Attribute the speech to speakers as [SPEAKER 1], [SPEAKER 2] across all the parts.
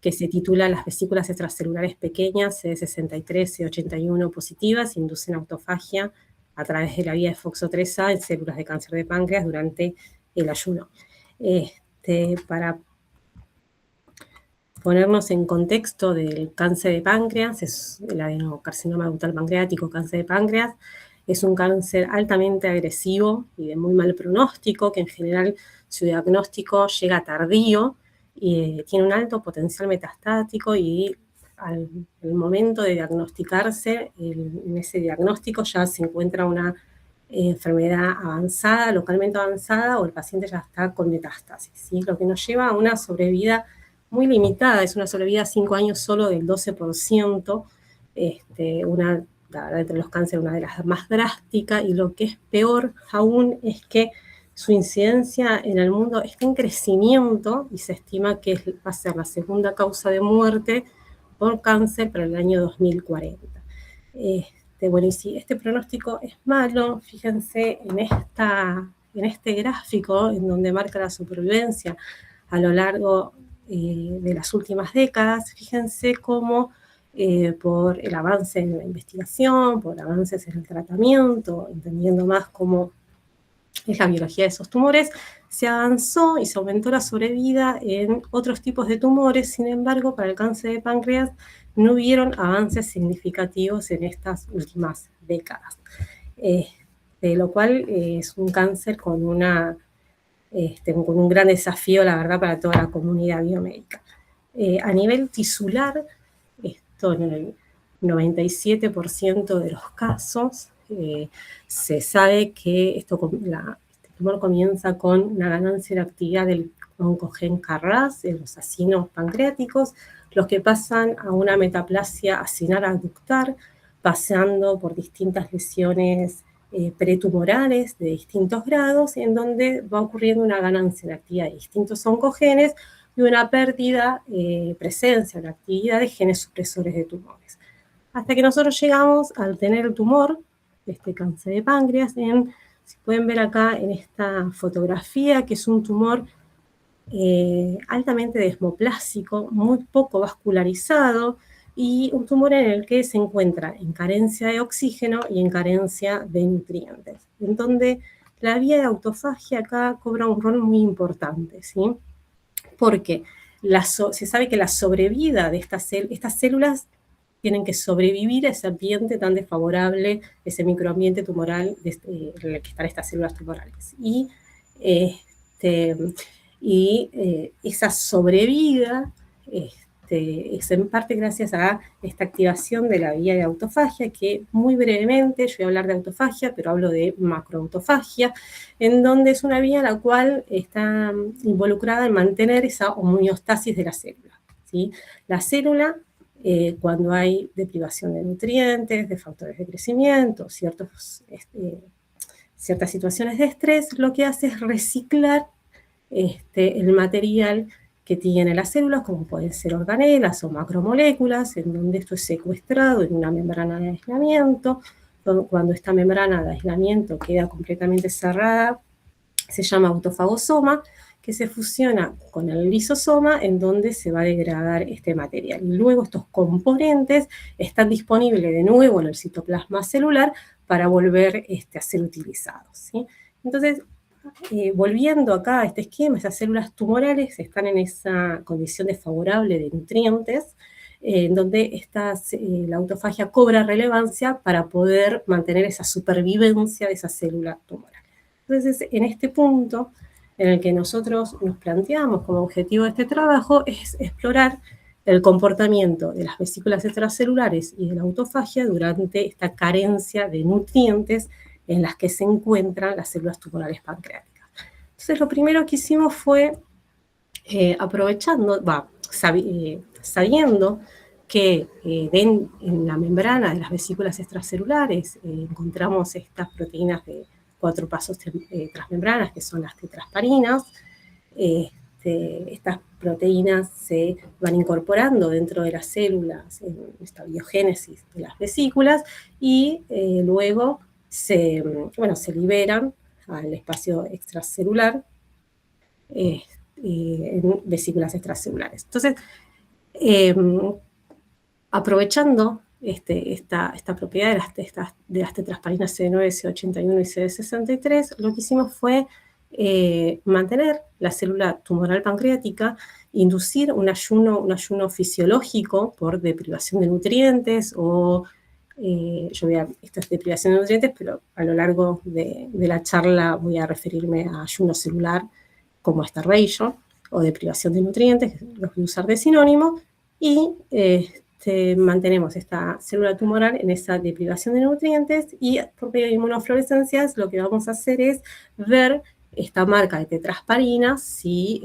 [SPEAKER 1] que se titula Las vesículas extracelulares pequeñas, CD63, CD81 positivas, inducen autofagia a través de la vía de FOXO3A en células de cáncer de páncreas durante el ayuno. Para ponernos en contexto del cáncer de páncreas, es el adenocarcinoma ductal pancreático, cáncer de páncreas, es un cáncer altamente agresivo y de muy mal pronóstico, que en general su diagnóstico llega tardío y tiene un alto potencial metastático, y al momento de diagnosticarse, en ese diagnóstico ya se encuentra una enfermedad avanzada, localmente avanzada, o el paciente ya está con metástasis, ¿sí? Lo que nos lleva a una sobrevida muy limitada, es una sobrevida a 5 años solo del 12%, la verdad, entre los cánceres, una de las más drásticas, y lo que es peor aún es que su incidencia en el mundo está en crecimiento y se estima que va a ser la segunda causa de muerte por cáncer para el año 2040. Bueno, y si este pronóstico es malo, fíjense en este gráfico en donde marca la supervivencia a lo largo de las últimas décadas. Fíjense cómo por el avance en la investigación, por avances en el tratamiento, entendiendo más cómo es la biología de esos tumores, se avanzó y se aumentó la sobrevida en otros tipos de tumores. Sin embargo, para el cáncer de páncreas no hubieron avances significativos en estas últimas décadas, de lo cual es un cáncer con un gran desafío, la verdad, para toda la comunidad biomédica. A nivel tisular, esto en el 97% de los casos, se sabe que este tumor comienza con una ganancia de actividad del oncogen KRAS, de los acinos pancreáticos, los que pasan a una metaplasia acinar adductar, pasando por distintas lesiones pretumorales de distintos grados, en donde va ocurriendo una ganancia de actividad de distintos oncogenes y una pérdida, presencia de actividad de genes supresores de tumores. Hasta que nosotros llegamos al tener el tumor, este cáncer de páncreas, si pueden ver acá en esta fotografía, que es un tumor altamente desmoplásico, muy poco vascularizado, y un tumor en el que se encuentra en carencia de oxígeno y en carencia de nutrientes, en donde la vía de autofagia acá cobra un rol muy importante, ¿sí? Porque se sabe que la sobrevida de estas células tienen que sobrevivir a ese ambiente tan desfavorable, ese microambiente tumoral en el que están estas células tumorales. Y esa sobrevida es en parte gracias a esta activación de la vía de autofagia, que muy brevemente, yo voy a hablar de autofagia, pero hablo de macroautofagia, en donde es una vía la cual está involucrada en mantener esa homeostasis de la célula, ¿sí? La célula, cuando hay deprivación de nutrientes, de factores de crecimiento, ciertas situaciones de estrés, lo que hace es reciclar el material que tiene las células, como pueden ser organelas o macromoléculas, en donde esto es secuestrado en una membrana de aislamiento. Cuando esta membrana de aislamiento queda completamente cerrada, se llama autofagosoma, que se fusiona con el lisosoma, en donde se va a degradar este material. Y luego estos componentes están disponibles de nuevo en el citoplasma celular para volver a ser utilizados, ¿sí? Entonces, volviendo acá a este esquema, esas células tumorales están en esa condición desfavorable de nutrientes, en donde la autofagia cobra relevancia para poder mantener esa supervivencia de esa célula tumoral. Entonces, en este punto en el que nosotros nos planteamos como objetivo de este trabajo es explorar el comportamiento de las vesículas extracelulares y de la autofagia durante esta carencia de nutrientes en las que se encuentran las células tumorales pancreáticas. Entonces, lo primero que hicimos fue, sabiendo que en la membrana de las vesículas extracelulares encontramos estas proteínas de 4 pasos transmembranas, que son las tetrasparinas. Estas proteínas se van incorporando dentro de las células en esta biogénesis de las vesículas, y luego se liberan al espacio extracelular en vesículas extracelulares. Entonces, Aprovechando esta propiedad de las tetrasparinas CD9, CD81 y CD63, lo que hicimos fue mantener la célula tumoral pancreática, inducir un ayuno fisiológico por deprivación de nutrientes o esto es deprivación de nutrientes, pero a lo largo de la charla voy a referirme a ayuno celular como starvation o deprivación de nutrientes, los voy a usar de sinónimo, y mantenemos esta célula tumoral en esa deprivación de nutrientes, y por medio de inmunofluorescencias lo que vamos a hacer es ver esta marca de tetrasparinas, si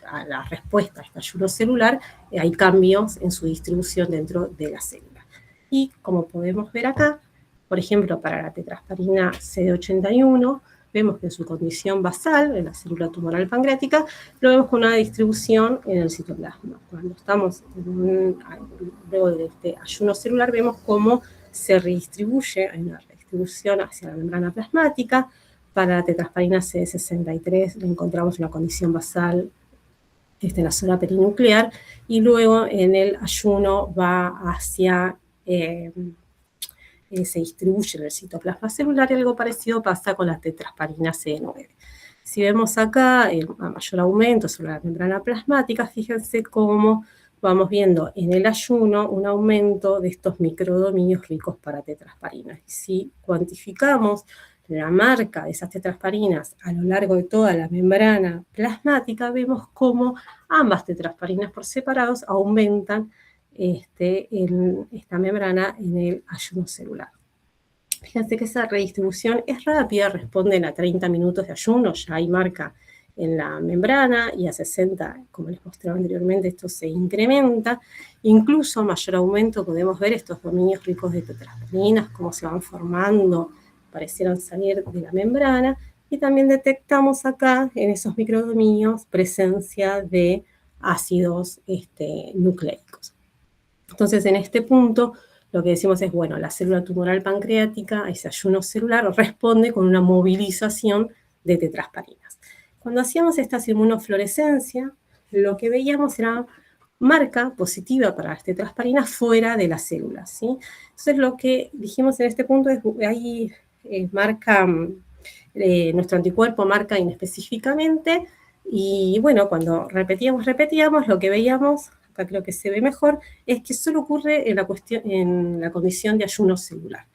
[SPEAKER 1] a la respuesta a este ayuno celular hay cambios en su distribución dentro de la célula. Y como podemos ver acá, por ejemplo, para la tetrasparina CD81, vemos que en su condición basal, en la célula tumoral pancreática, lo vemos con una distribución en el citoplasma. Cuando estamos luego de este ayuno celular, vemos cómo se redistribuye, hay una redistribución hacia la membrana plasmática. Para la tetrasparina CD63 le encontramos una condición basal en la zona perinuclear, y luego en el ayuno va hacia se distribuye en el citoplasma celular, y algo parecido pasa con la tetrasparina CD9. Si vemos acá el mayor aumento sobre la membrana plasmática, fíjense cómo vamos viendo en el ayuno un aumento de estos microdominios ricos para tetrasparinas. Y si cuantificamos la marca de esas tetrasparinas a lo largo de toda la membrana plasmática, vemos cómo ambas tetrasparinas por separados aumentan esta membrana en el ayuno celular. Fíjense que esa redistribución es rápida, responden a 30 minutos de ayuno, ya hay marca en la membrana, y a 60, como les mostraba anteriormente, esto se incrementa. Incluso mayor aumento podemos ver estos dominios ricos de tetrasparinas, cómo se van formando, parecieran salir de la membrana, y también detectamos acá en esos microdominios presencia de ácidos nucleicos. Entonces, en este punto, lo que decimos es, bueno, la célula tumoral pancreática, ese ayuno celular, responde con una movilización de tetrasparinas. Cuando hacíamos estas inmunofluorescencias, lo que veíamos era marca positiva para las tetrasparinas fuera de las células, ¿sí? Entonces, lo que dijimos en este punto es, ahí marca, nuestro anticuerpo marca inespecíficamente, y bueno, cuando repetíamos, lo que veíamos, acá creo que se ve mejor, es que solo ocurre en la condición de ayuno celular.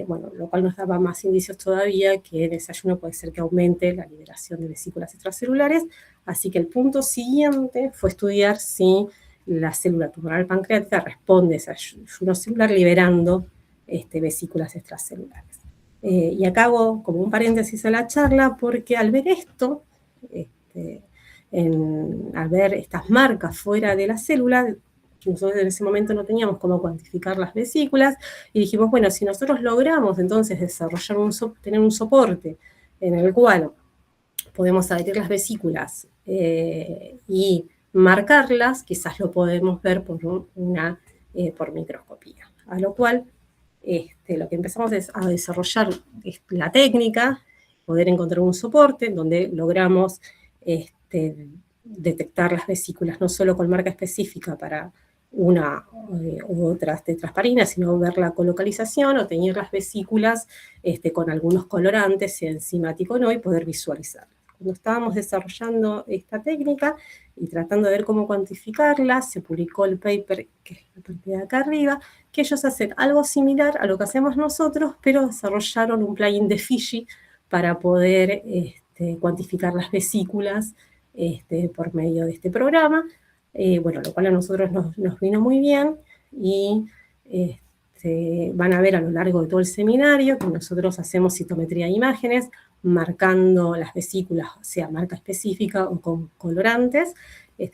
[SPEAKER 1] Bueno, lo cual nos daba más indicios todavía que en ese ayuno puede ser que aumente la liberación de vesículas extracelulares. Así que el punto siguiente fue estudiar si la célula tumoral pancreática responde a ese ayuno celular liberando vesículas extracelulares. Y acá hago como un paréntesis a la charla, porque al ver esto, al ver estas marcas fuera de la célula, nosotros en ese momento no teníamos cómo cuantificar las vesículas, y dijimos, bueno, si nosotros logramos entonces desarrollar tener un soporte en el cual podemos adherir las vesículas y marcarlas, quizás lo podemos ver por microscopía. A lo cual lo que empezamos es a desarrollar la técnica, poder encontrar un soporte donde logramos detectar las vesículas no solo con marca específica para una u otras tetrasparinas, sino ver la colocalización o teñir las vesículas con algunos colorantes, sea enzimático o no, y poder visualizarlas. Cuando estábamos desarrollando esta técnica y tratando de ver cómo cuantificarla, se publicó el paper, que es la parte de acá arriba, que ellos hacen algo similar a lo que hacemos nosotros, pero desarrollaron un plugin de Fishy para poder cuantificar las vesículas por medio de este programa. Bueno, lo cual a nosotros nos vino muy bien, y van a ver a lo largo de todo el seminario que nosotros hacemos citometría de imágenes, marcando las vesículas, sea marca específica o con colorantes,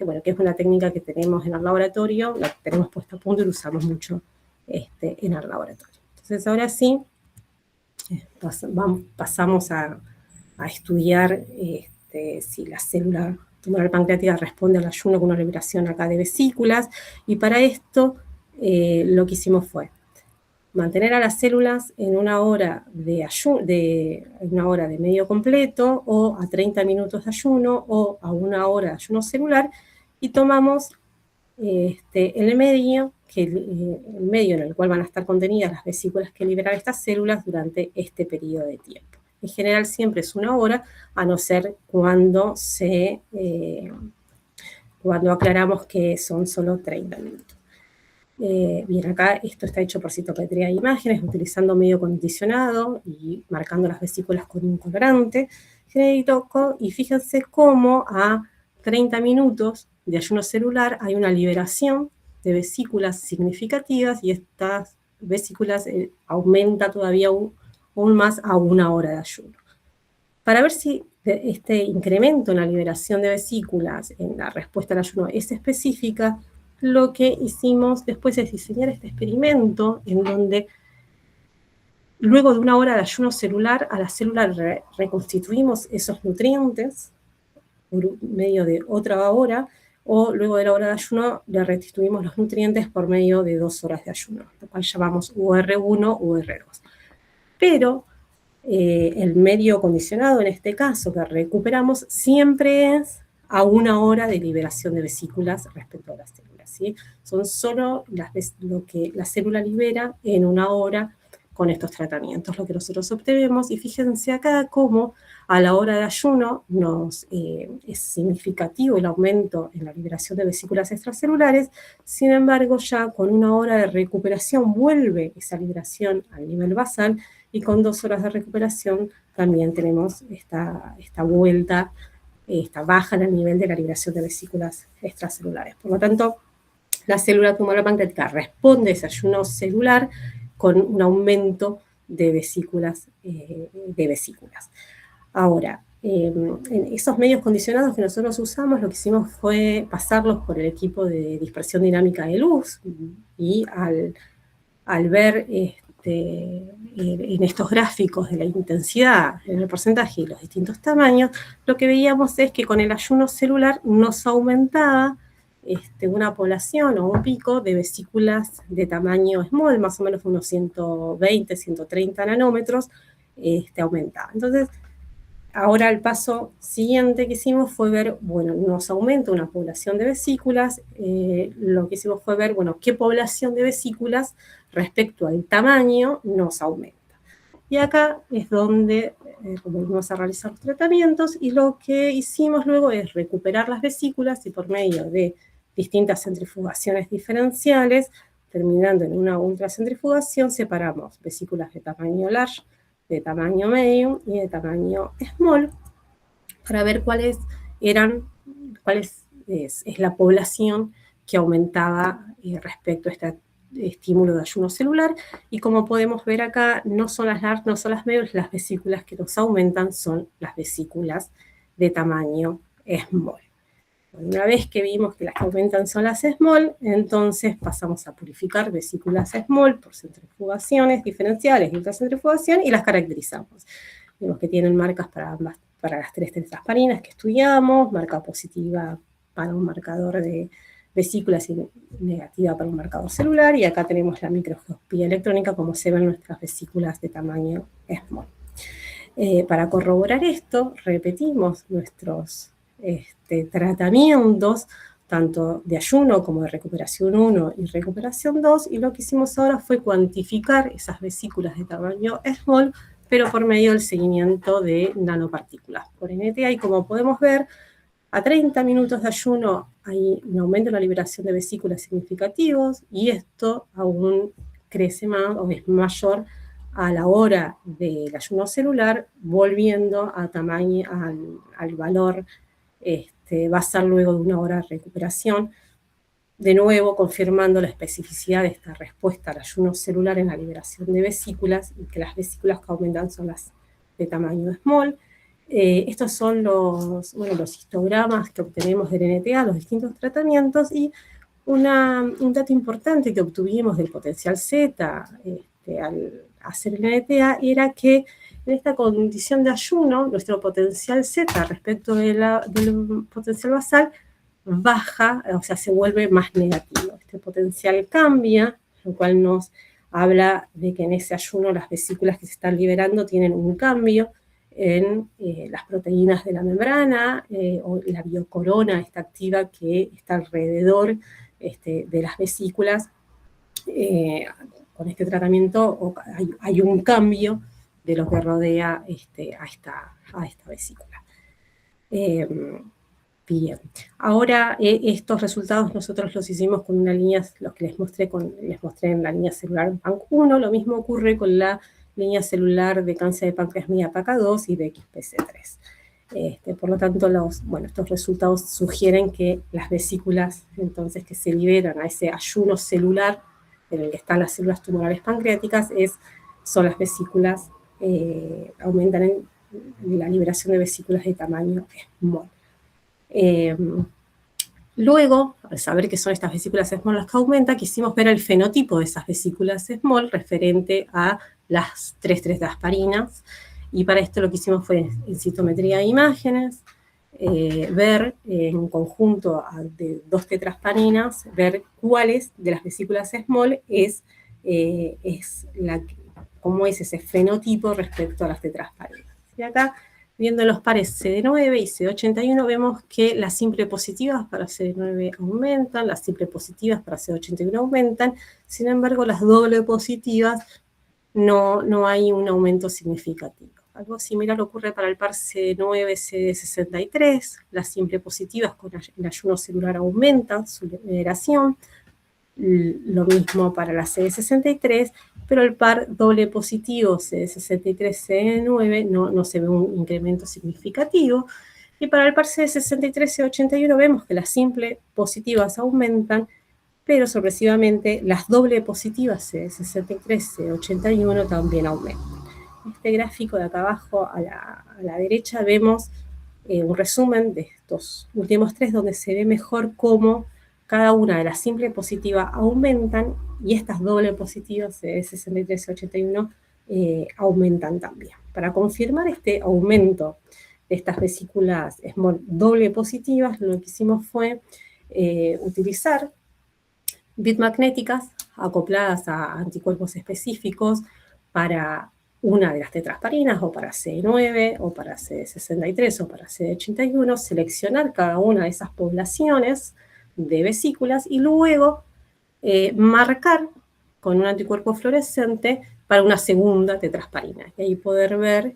[SPEAKER 1] bueno, que es una técnica que tenemos en el laboratorio, la tenemos puesta a punto y la usamos mucho en el laboratorio. Entonces, ahora sí, pasamos a estudiar si la célula tumoral pancreática responde al ayuno con una liberación acá de vesículas, y para esto lo que hicimos fue mantener a las células en una hora de medio completo, o a 30 minutos de ayuno, o a una hora de ayuno celular, y tomamos el medio, el medio en el cual van a estar contenidas las vesículas que liberan estas células durante este periodo de tiempo. En general siempre es 1 hora, a no ser cuando cuando aclaramos que son solo 30 minutos. Bien, acá esto está hecho por citometría de imágenes, utilizando medio condicionado y marcando las vesículas con un colorante genérico, y fíjense cómo a 30 minutos de ayuno celular hay una liberación de vesículas significativas, y estas vesículas aumenta todavía aún más a 1 hora de ayuno. Para ver si este incremento en la liberación de vesículas en la respuesta al ayuno es específica, lo que hicimos después es diseñar este experimento en donde luego de 1 hora de ayuno celular, a la célula reconstituimos esos nutrientes por medio de otra hora, o luego de la hora de ayuno le restituimos los nutrientes por medio de 2 horas de ayuno, lo cual llamamos UR1 u UR2. Pero el medio condicionado en este caso que recuperamos siempre es a 1 hora de liberación de vesículas respecto a las células, ¿sí? Son solo lo que la célula libera en 1 hora con estos tratamientos, lo que nosotros obtenemos. Y fíjense acá cómo a la hora de ayuno es significativo el aumento en la liberación de vesículas extracelulares. Sin embargo, ya con 1 hora de recuperación vuelve esa liberación al nivel basal, y con 2 horas de recuperación también tenemos esta vuelta, esta baja en el nivel de la liberación de vesículas extracelulares. Por lo tanto, la célula tumoral pancreática responde a ese ayuno celular con un aumento de vesículas. Ahora, en esos medios condicionados que nosotros usamos, lo que hicimos fue pasarlos por el equipo de dispersión dinámica de luz, y al ver en estos gráficos de la intensidad, en el porcentaje y los distintos tamaños, lo que veíamos es que con el ayuno celular nos aumentaba una población o un pico de vesículas de tamaño small, más o menos unos 120, 130 nanómetros, aumentaba. Entonces, ahora el paso siguiente que hicimos fue ver, bueno, nos aumenta una población de vesículas, lo que hicimos fue ver, bueno, qué población de vesículas respecto al tamaño nos aumenta. Y acá es donde volvimos a realizar los tratamientos, y lo que hicimos luego es recuperar las vesículas, y por medio de distintas centrifugaciones diferenciales, terminando en una ultracentrifugación, separamos vesículas de tamaño large, de tamaño medium y de tamaño small, para ver cuál es la población que aumentaba respecto a este estímulo de ayuno celular. Y como podemos ver acá, no son las large, no son las medium, las vesículas que nos aumentan son las vesículas de tamaño small. Una vez que vimos que las que aumentan son las small, entonces pasamos a purificar vesículas small por centrifugaciones diferenciales y ultracentrifugación, y las caracterizamos. Vemos que tienen marcas para las 3 tetrasparinas que estudiamos, marca positiva para un marcador de vesículas y negativa para un marcador celular, y acá tenemos la microscopía electrónica, como se ven nuestras vesículas de tamaño small. Para corroborar esto, repetimos nuestros tratamientos, tanto de ayuno como de recuperación 1 y recuperación 2, y lo que hicimos ahora fue cuantificar esas vesículas de tamaño small, pero por medio del seguimiento de nanopartículas por NTA, y como podemos ver, a 30 minutos de ayuno hay un aumento en la liberación de vesículas significativos, y esto aún crece más o es mayor a la hora del ayuno celular, volviendo a al valor basal luego de 1 hora de recuperación, de nuevo confirmando la especificidad de esta respuesta al ayuno celular en la liberación de vesículas, y que las vesículas que aumentan son las de tamaño small. Estos son los histogramas que obtenemos del NTA, los distintos tratamientos, y un dato importante que obtuvimos del potencial Z al hacer el NTA era que en esta condición de ayuno, nuestro potencial Z respecto del potencial basal baja, o sea, se vuelve más negativo. Este potencial cambia, lo cual nos habla de que en ese ayuno las vesículas que se están liberando tienen un cambio en las proteínas de la membrana, o la biocorona, esta activa que está alrededor de las vesículas, con este tratamiento hay un cambio de lo que rodea a esta vesícula. Bien, ahora estos resultados nosotros los hicimos con una línea, los que les mostré en la línea celular PANC1, lo mismo ocurre con la línea celular de cáncer de páncreas MIAPACA2 y de XPC3. Por lo tanto, estos resultados sugieren que las vesículas, entonces, que se liberan a ese ayuno celular en el que están las células tumorales pancreáticas, son las vesículas, aumentan en la liberación de vesículas de tamaño small. Luego, al saber que son estas vesículas small las que aumentan, quisimos ver el fenotipo de esas vesículas small referente a las 3,3-trasparinas, y para esto lo que hicimos fue en citometría de imágenes, ver en conjunto de 2 tetrasparinas, ver cuáles de las vesículas small cómo es ese fenotipo respecto a las tetrasparinas. Y acá, viendo los pares CD9 y CD81, vemos que las simple positivas para CD9 aumentan, las simple positivas para CD81 aumentan, sin embargo, las doble positivas no hay un aumento significativo. Algo similar ocurre para el par CD9-CD63, las simple positivas con el ayuno celular aumentan su liberación, lo mismo para la CD63, pero el par doble positivo CD63-CD9 no se ve un incremento significativo, y para el par CD63-CD81 vemos que las simple positivas aumentan, pero sorpresivamente las doble positivas CD63-CD81 también aumentan. En este gráfico de acá abajo a la derecha vemos un resumen de estos últimos 3, donde se ve mejor cómo cada una de las simples positivas aumentan y estas doble positivas de 63 y 81 aumentan también. Para confirmar este aumento de estas vesículas doble positivas, lo que hicimos fue utilizar bit magnéticas acopladas a anticuerpos específicos para una de las tetrasparinas, o para CD9, o para CD63, o para CD81, seleccionar cada una de esas poblaciones de vesículas y luego marcar con un anticuerpo fluorescente para una segunda tetrasparina. Y ahí poder ver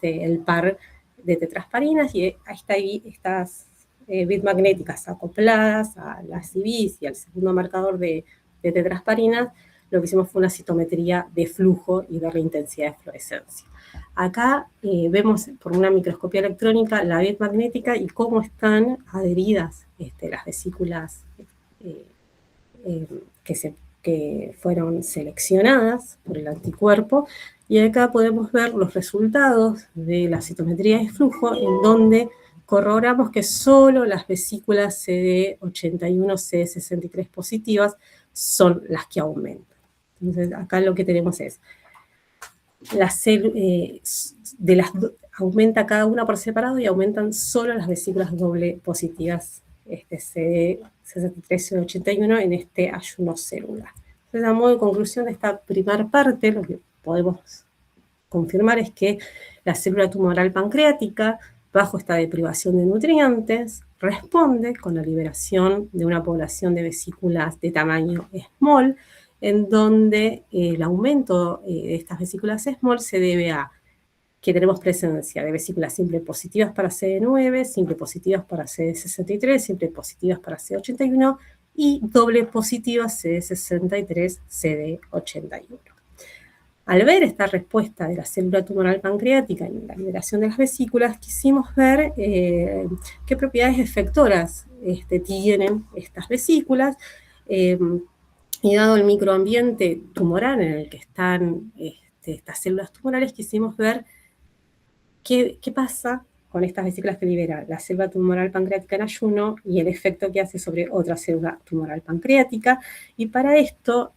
[SPEAKER 1] el par de tetrasparinas, y ahí está estas bit magnéticas acopladas a las IVIs y al segundo marcador de tetrasparinas. Lo que hicimos fue una citometría de flujo y de reintensidad de fluorescencia. Acá vemos por una microscopía electrónica la bit magnética y cómo están adheridas las vesículas que fueron seleccionadas por el anticuerpo, y acá podemos ver los resultados de la citometría de flujo, en donde corroboramos que solo las vesículas CD81, CD63 positivas son las que aumentan. Entonces, acá lo que tenemos es, aumenta cada una por separado y aumentan solo las vesículas doble positivas CD63 y CD81 en este ayuno celular. Entonces, a modo de conclusión de esta primera parte, lo que podemos confirmar es que la célula tumoral pancreática, bajo esta deprivación de nutrientes, responde con la liberación de una población de vesículas de tamaño small, en donde el aumento de estas vesículas small se debe a que tenemos presencia de vesículas simple positivas para CD9, simple positivas para CD63, simple positivas para CD81 y doble positivas CD63, CD81. Al ver esta respuesta de la célula tumoral pancreática en la liberación de las vesículas, quisimos ver qué propiedades efectoras tienen estas vesículas, y dado el microambiente tumoral en el que están estas células tumorales, quisimos ver qué pasa con estas vesículas que libera la célula tumoral pancreática en ayuno y el efecto que hace sobre otra célula tumoral pancreática. Y para esto,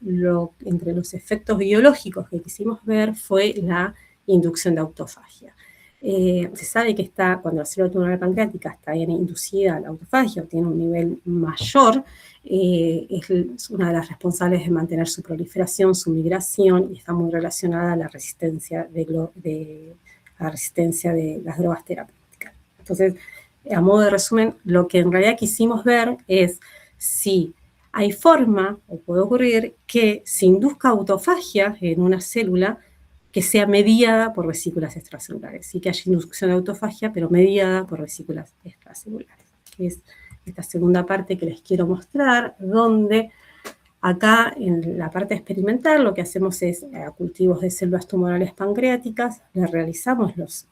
[SPEAKER 1] entre los efectos biológicos que quisimos ver fue la inducción de autofagia. Se sabe que cuando la célula tumoral pancreática está bien inducida a la autofagia o tiene un nivel mayor, es una de las responsables de mantener su proliferación, su migración, y está muy relacionada a la resistencia de las drogas terapéuticas. Entonces, a modo de resumen, lo que en realidad quisimos ver es si Hay forma, o puede ocurrir, que se induzca autofagia en una célula que sea mediada por vesículas extracelulares. Sí que haya inducción de autofagia, pero mediada por vesículas extracelulares. Que es esta segunda parte que les quiero mostrar, donde acá en la parte experimental lo que hacemos es a cultivos de células tumorales pancreáticas, le realizamos los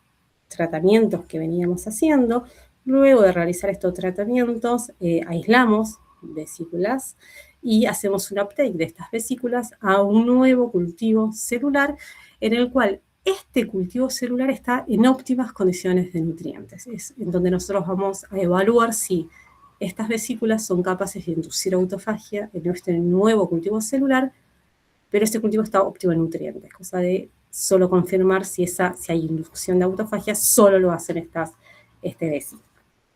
[SPEAKER 1] tratamientos que veníamos haciendo. Luego de realizar estos tratamientos, aislamos vesículas y hacemos un uptake de estas vesículas a un nuevo cultivo celular en el cual este cultivo celular está en óptimas condiciones de nutrientes. Es en donde nosotros vamos a evaluar si estas vesículas son capaces de inducir autofagia en este nuevo cultivo celular, pero este cultivo está óptimo en nutrientes, cosa de solo confirmar si hay inducción de autofagia, solo lo hacen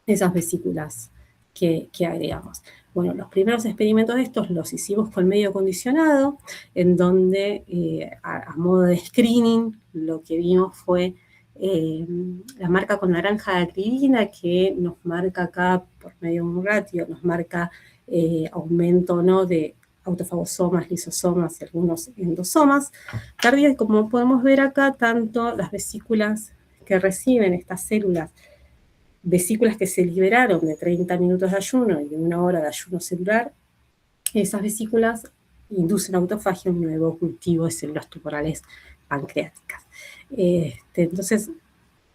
[SPEAKER 1] esas vesículas que agregamos. Bueno, los primeros experimentos de estos los hicimos con medio acondicionado, en donde a modo de screening lo que vimos fue la marca con naranja de acribina, que nos marca acá por medio de un ratio, nos marca aumento, ¿no?, de autofagosomas, lisosomas y algunos endosomas tardíos. Y como podemos ver acá, tanto las vesículas que reciben estas células, vesículas que se liberaron de 30 minutos de ayuno y de 1 hora de ayuno celular, esas vesículas inducen autofagia en un nuevo cultivo de células tumorales pancreáticas. Entonces,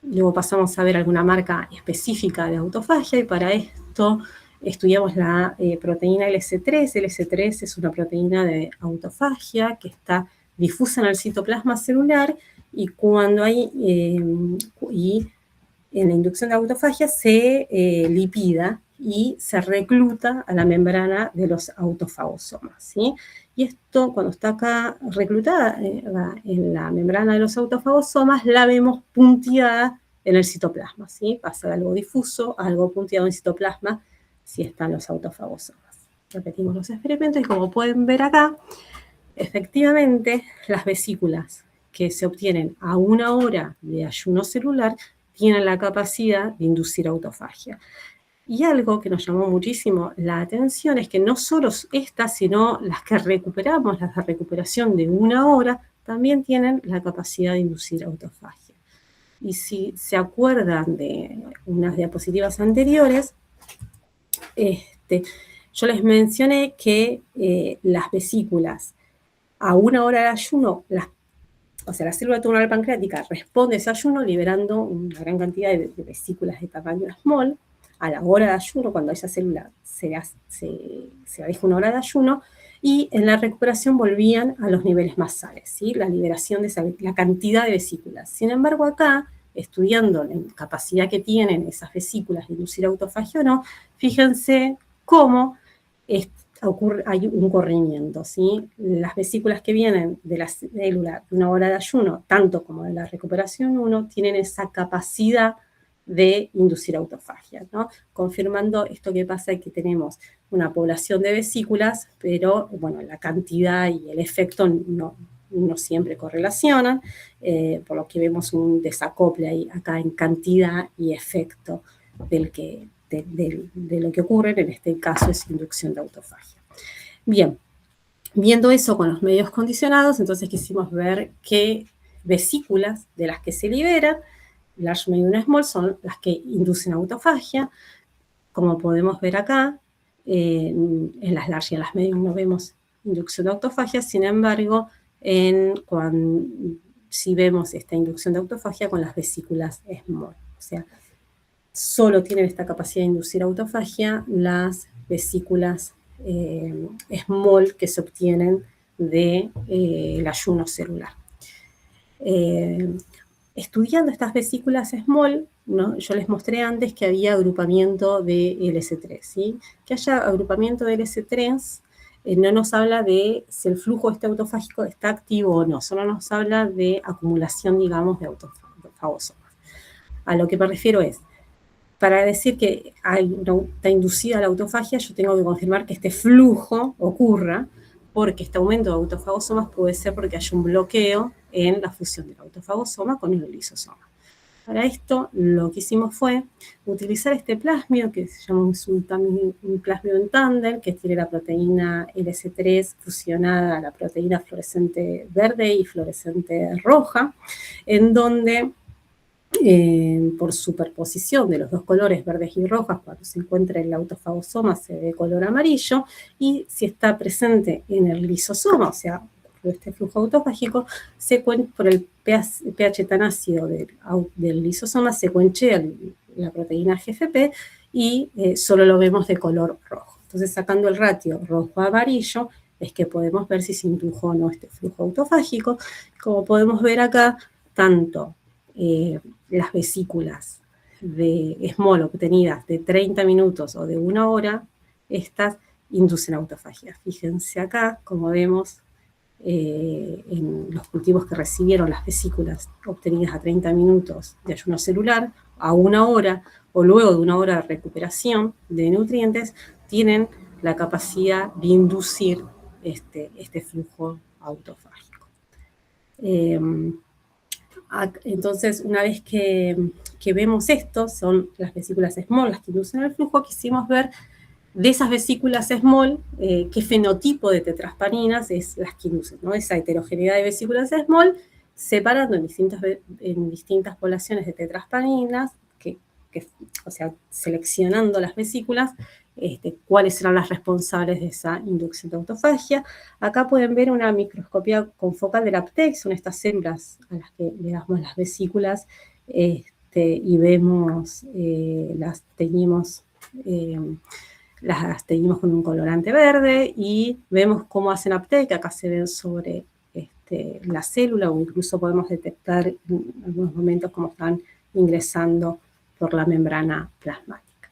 [SPEAKER 1] luego pasamos a ver alguna marca específica de autofagia, y para esto estudiamos la proteína LS3. LS3 es una proteína de autofagia que está difusa en el citoplasma celular, y cuando hay en la inducción de autofagia se lipida y se recluta a la membrana de los autofagosomas, ¿sí? Y esto, cuando está acá reclutada en la membrana de los autofagosomas, la vemos punteada en el citoplasma, ¿sí? Pasa de algo difuso a algo punteado en el citoplasma si están los autofagosomas. Repetimos los experimentos y, como pueden ver acá, efectivamente las vesículas que se obtienen a 1 hora de ayuno celular tienen la capacidad de inducir autofagia. Y algo que nos llamó muchísimo la atención es que no solo estas, sino las que recuperamos, las de recuperación de 1 hora, también tienen la capacidad de inducir autofagia. Y si se acuerdan de unas diapositivas anteriores, yo les mencioné que las vesículas a 1 hora de ayuno, la célula tumoral pancreática responde a ese ayuno liberando una gran cantidad de vesículas de tamaño small. A la hora de ayuno, cuando esa célula se deja 1 hora de ayuno, y en la recuperación volvían a los niveles basales, ¿sí? La liberación de la cantidad de vesículas. Sin embargo, acá, estudiando la capacidad que tienen esas vesículas de inducir autofagia o no, fíjense cómo hay un corrimiento, ¿sí? Las vesículas que vienen de la célula de 1 hora de ayuno, tanto como de la recuperación 1, tienen esa capacidad de inducir autofagia, ¿no? Confirmando esto que pasa, es que tenemos una población de vesículas, pero bueno, la cantidad y el efecto no siempre correlacionan, por lo que vemos un desacople ahí acá en cantidad y efecto de lo que ocurre. En este caso es inducción de autofagia. Bien, viendo eso con los medios condicionados, entonces quisimos ver qué vesículas de las que se liberan, large, medium, small, son las que inducen autofagia. Como podemos ver acá, en las large y en las medium no vemos inducción de autofagia. Sin embargo, si vemos esta inducción de autofagia con las vesículas small. O sea, solo tienen esta capacidad de inducir autofagia las vesículas small que se obtienen del ayuno celular. Estudiando estas vesículas small, ¿no? Yo les mostré antes que había agrupamiento de LS3, ¿sí? Que haya agrupamiento de LS3 no nos habla de si el flujo autofágico está activo o no, solo nos habla de acumulación, digamos, de autofagosomas. A lo que me refiero es, para decir que está inducida la autofagia, yo tengo que confirmar que este flujo ocurra, porque este aumento de autofagosomas puede ser porque hay un bloqueo en la fusión del autofagosoma con el lisosoma. Para esto lo que hicimos fue utilizar este plásmido que se llama un plásmido en tándem, que tiene la proteína LS3 fusionada a la proteína fluorescente verde y fluorescente roja, en donde por superposición de los dos colores verdes y rojas, cuando se encuentra en el autofagosoma se ve color amarillo, y si está presente en el lisosoma, o sea, este flujo autofágico, por el pH tan ácido del lisosoma, se cuenchea la proteína GFP y solo lo vemos de color rojo. Entonces, sacando el ratio rojo-amarillo, es que podemos ver si se indujo o no este flujo autofágico. Como podemos ver acá, tanto las vesículas de Small obtenidas de 30 minutos o de 1 hora, estas inducen autofagia. Fíjense acá, como vemos, en los cultivos que recibieron las vesículas obtenidas a 30 minutos de ayuno celular, a 1 hora o luego de 1 hora de recuperación de nutrientes, tienen la capacidad de inducir este flujo autofágico. Entonces, una vez que vemos esto, son las vesículas Small las que inducen el flujo, quisimos ver de esas vesículas Small qué fenotipo de tetraspaninas es las que inducen, ¿no? Esa heterogeneidad de vesículas Small, separando en distintas poblaciones de tetraspaninas, o sea, seleccionando las vesículas, cuáles serán las responsables de esa inducción de autofagia. Acá pueden ver una microscopía confocal del APTEC, son estas células a las que le damos las vesículas, y vemos, las teñimos con un colorante verde y vemos cómo hacen APTEC. Acá se ven sobre la célula, o incluso podemos detectar en algunos momentos cómo están ingresando por la membrana plasmática.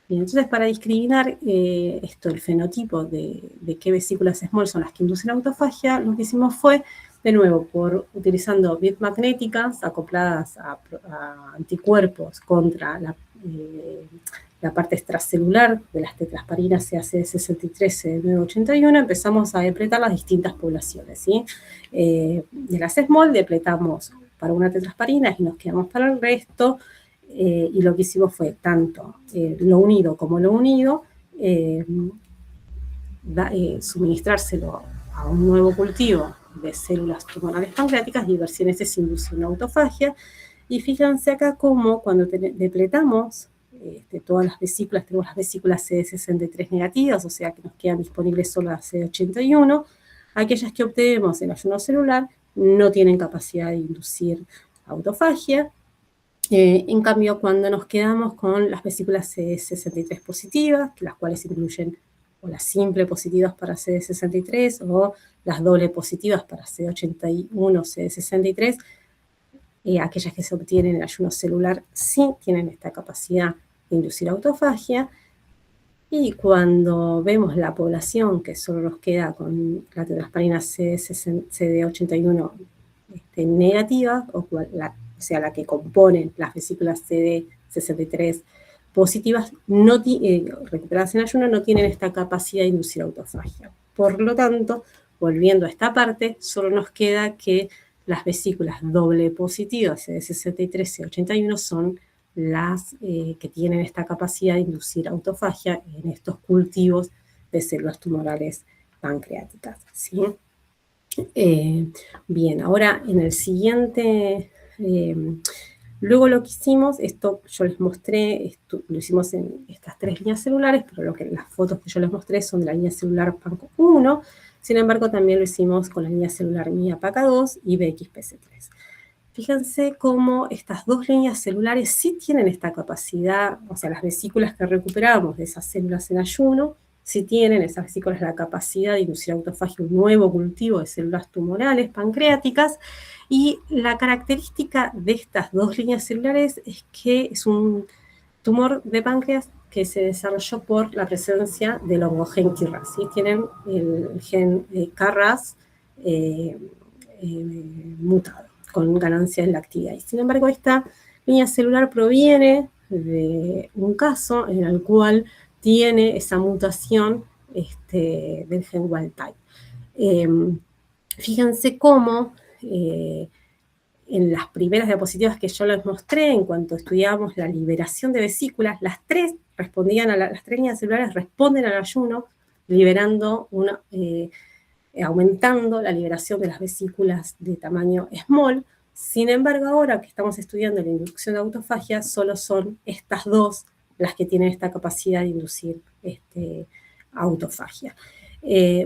[SPEAKER 1] Bien, entonces, para discriminar el fenotipo de qué vesículas Small son las que inducen autofagia, lo que hicimos fue, de nuevo, utilizando bit magnéticas acopladas a anticuerpos contra la parte extracelular de las tetrasparinas CACD63, CD981, empezamos a depletar las distintas poblaciones, ¿sí? De las Small depletamos para una tetrasparina y nos quedamos para el resto, y lo que hicimos fue tanto lo unido como lo unido, suministrárselo a un nuevo cultivo de células tumorales pancreáticas y ver si en ese se induce una autofagia. Y fíjense acá cómo cuando depletamos todas las vesículas, tenemos las vesículas CD63 negativas, o sea que nos quedan disponibles solo las CD81, aquellas que obtenemos en ayuno celular no tienen capacidad de inducir autofagia. En cambio, cuando nos quedamos con las vesículas CD63 positivas, las cuales incluyen o las simple positivas para CD63 o las doble positivas para CD81, CD63, aquellas que se obtienen en ayuno celular sí tienen esta capacidad de inducir autofagia. Y cuando vemos la población que solo nos queda con la tetraspalina CD81 negativa, o sea, la que componen las vesículas CD63 positivas, recuperadas en ayuno, no tienen esta capacidad de inducir autofagia. Por lo tanto, volviendo a esta parte, solo nos queda que las vesículas doble positivas CD63 y CD81 son las que tienen esta capacidad de inducir autofagia en estos cultivos de células tumorales pancreáticas, ¿sí? Bien, ahora en el siguiente, luego lo que hicimos, esto yo les mostré, lo hicimos en estas 3 líneas celulares, pero las fotos que yo les mostré son de la línea celular PANC1, sin embargo también lo hicimos con la línea celular MIA-PACA2 y BXPC3. Fíjense cómo estas 2 líneas celulares sí tienen esta capacidad, o sea, las vesículas que recuperamos de esas células en ayuno, sí tienen esas vesículas la capacidad de inducir autofagia, un nuevo cultivo de células tumorales pancreáticas, y la característica de estas 2 líneas celulares es que es un tumor de páncreas que se desarrolló por la presencia del oncogen KRAS, ¿sí? Tienen el gen KRAS mutado, con ganancia en la actividad. Y sin embargo, esta línea celular proviene de un caso en el cual tiene esa mutación del gen wild type. Fíjense cómo en las primeras diapositivas que yo les mostré, en cuanto estudiábamos la liberación de vesículas, las tres líneas celulares responden al ayuno, liberando aumentando la liberación de las vesículas de tamaño small. Sin embargo, ahora que estamos estudiando la inducción de autofagia, solo son estas dos las que tienen esta capacidad de inducir autofagia.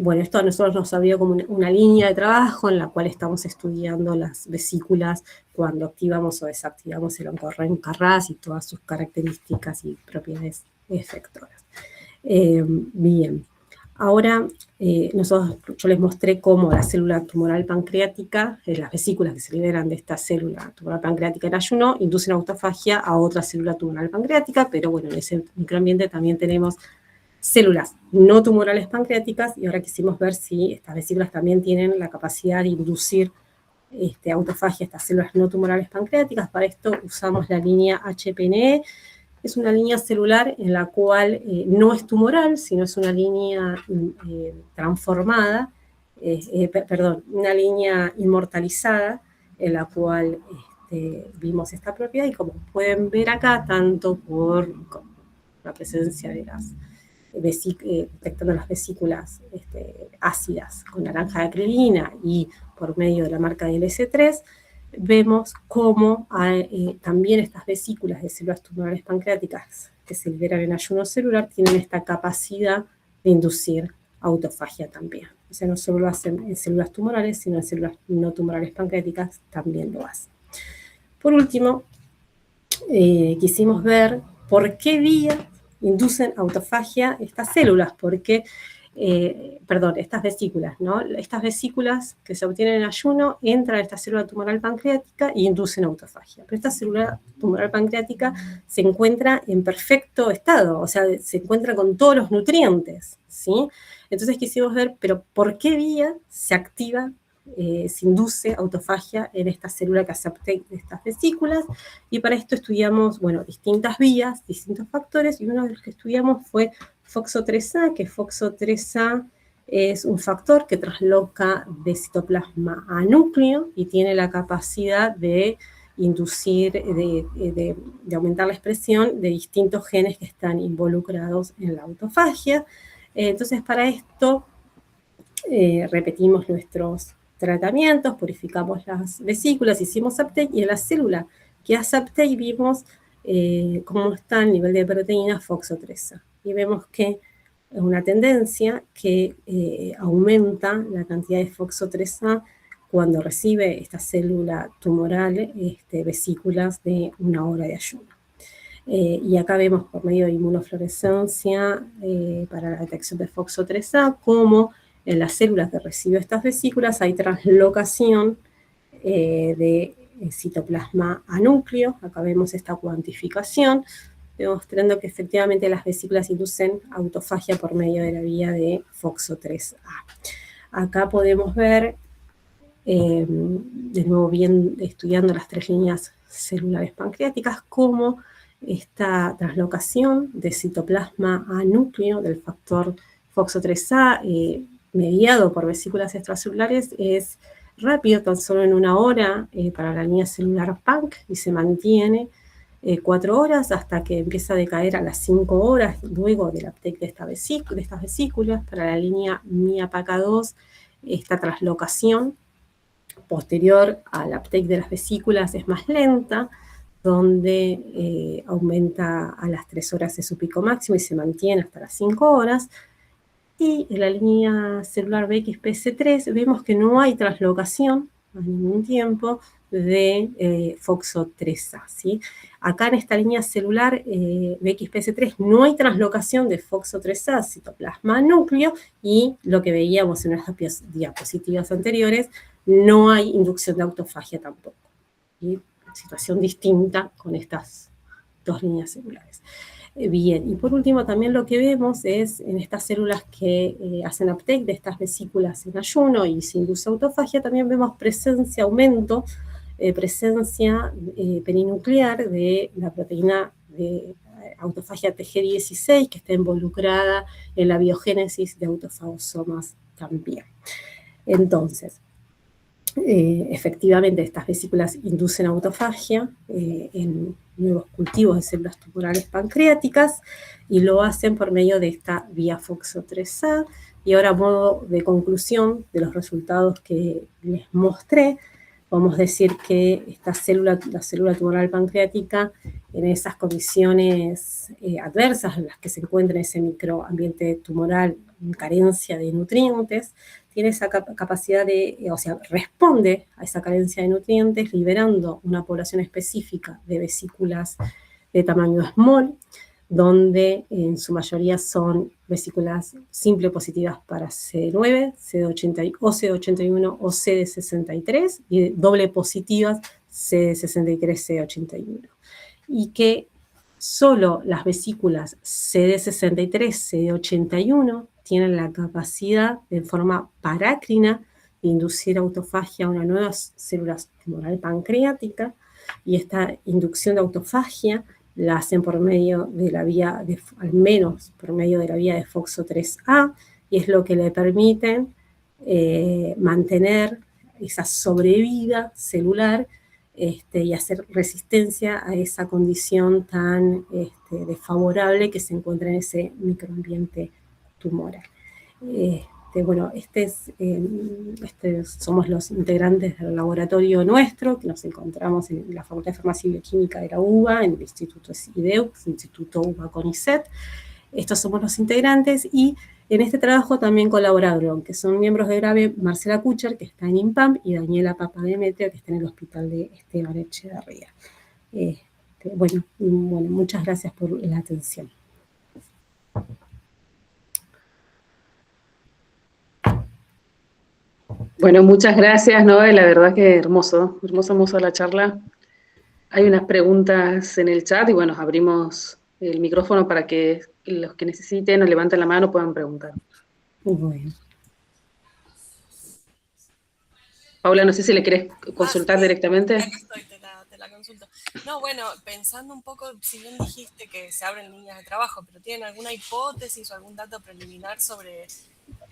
[SPEAKER 1] Bueno, esto a nosotros nos abrió como una línea de trabajo en la cual estamos estudiando las vesículas cuando activamos o desactivamos el OncoREM-Carras y todas sus características y propiedades efectoras. Bien, ahora yo les mostré cómo la célula tumoral pancreática, las vesículas que se liberan de esta célula tumoral pancreática en ayuno, inducen autofagia a otra célula tumoral pancreática, pero bueno, en ese microambiente también tenemos células no tumorales pancreáticas, y ahora quisimos ver si estas vesículas también tienen la capacidad de inducir autofagia a estas células no tumorales pancreáticas. Para esto usamos la línea HPNE. Es una línea celular en la cual no es tumoral, sino es una línea transformada, una línea inmortalizada, en la cual vimos esta propiedad, y como pueden ver acá, tanto por la presencia de las detectando las vesículas ácidas con naranja de acrilina y por medio de la marca del S3, vemos cómo también estas vesículas de células tumorales pancreáticas que se liberan en ayuno celular tienen esta capacidad de inducir autofagia también. O sea, no solo lo hacen en células tumorales, sino en células no tumorales pancreáticas también lo hacen. Por último, quisimos ver por qué vía inducen autofagia estas células, porque, estas vesículas, ¿no? Estas vesículas que se obtienen en ayuno entran a esta célula tumoral pancreática y inducen autofagia. Pero esta célula tumoral pancreática se encuentra en perfecto estado, o sea, se encuentra con todos los nutrientes, ¿sí? Entonces quisimos ver, pero ¿por qué vía se activa, se induce autofagia en esta célula que hace uptake de estas vesículas? Y para esto estudiamos, bueno, distintas vías, distintos factores, y uno de los que estudiamos fue FOXO3A, que FOXO3A es un factor que trasloca de citoplasma a núcleo y tiene la capacidad de inducir, de aumentar la expresión de distintos genes que están involucrados en la autofagia. Entonces, para esto repetimos nuestros tratamientos, purificamos las vesículas, hicimos uptake, y en la célula que hace uptake vimos cómo está el nivel de proteína FOXO3A. Y vemos que es una tendencia que aumenta la cantidad de FOXO3A cuando recibe esta célula tumoral vesículas de 1 hora de ayuno. Y acá vemos por medio de inmunofluorescencia para la detección de FOXO3A cómo en las células que recibe estas vesículas hay translocación de citoplasma a núcleo. Acá vemos esta cuantificación, demostrando que efectivamente las vesículas inducen autofagia por medio de la vía de FOXO3A. Acá podemos ver, de nuevo bien estudiando las 3 líneas celulares pancreáticas, cómo esta translocación de citoplasma a núcleo del factor FOXO3A mediado por vesículas extracelulares es rápido, tan solo en 1 hora para la línea celular PANC, y se mantiene 4 horas hasta que empieza a decaer a las 5 horas luego del uptake de estas vesículas. Para la línea MIA-PACA2, esta translocación posterior al uptake de las vesículas es más lenta, donde aumenta a las 3 horas de su pico máximo y se mantiene hasta las 5 horas. Y en la línea celular BXPS3 vemos que no hay translocación a ningún tiempo de FOXO3A, ¿sí? Acá en esta línea celular BXPS3 no hay translocación de FOXO3A, citoplasma núcleo, y lo que veíamos en las diapositivas anteriores, no hay inducción de autofagia tampoco. ¿Sí? Situación distinta con estas 2 líneas celulares. Bien, y por último también lo que vemos es en estas células que hacen uptake de estas vesículas en ayuno y se induce autofagia, también vemos aumento, presencia perinuclear de la proteína de autofagia TG16 que está involucrada en la biogénesis de autofagosomas también. Entonces, efectivamente estas vesículas inducen autofagia en nuevos cultivos de células tumorales pancreáticas y lo hacen por medio de esta vía FOXO3A. Y ahora, a modo de conclusión de los resultados que les mostré, podemos decir que esta célula, la célula tumoral pancreática, en esas condiciones adversas en las que se encuentra ese microambiente tumoral en carencia de nutrientes, tiene esa capacidad de, o sea, responde a esa carencia de nutrientes liberando una población específica de vesículas de tamaño small, donde en su mayoría son vesículas simple positivas para CD9, CD80, o CD81 o CD63, y doble positivas CD63, CD81. Y que solo las vesículas CD63, CD81 tienen la capacidad de forma parácrina de inducir autofagia a una nueva célula tumoral pancreática, y esta inducción de autofagia la hacen por medio de la vía, al menos por medio de la vía de FOXO3A, y es lo que le permiten mantener esa sobrevida celular y hacer resistencia a esa condición tan desfavorable que se encuentra en ese microambiente tumoral. Bueno, somos los integrantes del laboratorio nuestro, que nos encontramos en la Facultad de Farmacia y Bioquímica de la UBA, en el Instituto IDEUX, Instituto UBA CONICET. Estos somos los integrantes, y en este trabajo también colaboraron, que son miembros de grave, Marcela Kucher, que está en INPAM, y Daniela Papademetrio, que está en el Hospital de Esteban Echeverría. Bueno, muchas gracias por la atención.
[SPEAKER 2] Bueno, muchas gracias, Noé, la verdad que hermosa la charla. Hay unas preguntas en el chat y bueno, abrimos el micrófono para que los que necesiten o levanten la mano puedan preguntar.
[SPEAKER 1] Bueno.
[SPEAKER 2] Paula, no sé si le querés consultar directamente.
[SPEAKER 3] Acá estoy, te la consulto. No, bueno, pensando un poco, si bien dijiste que se abren líneas de trabajo, pero ¿tienen alguna hipótesis o algún dato preliminar sobre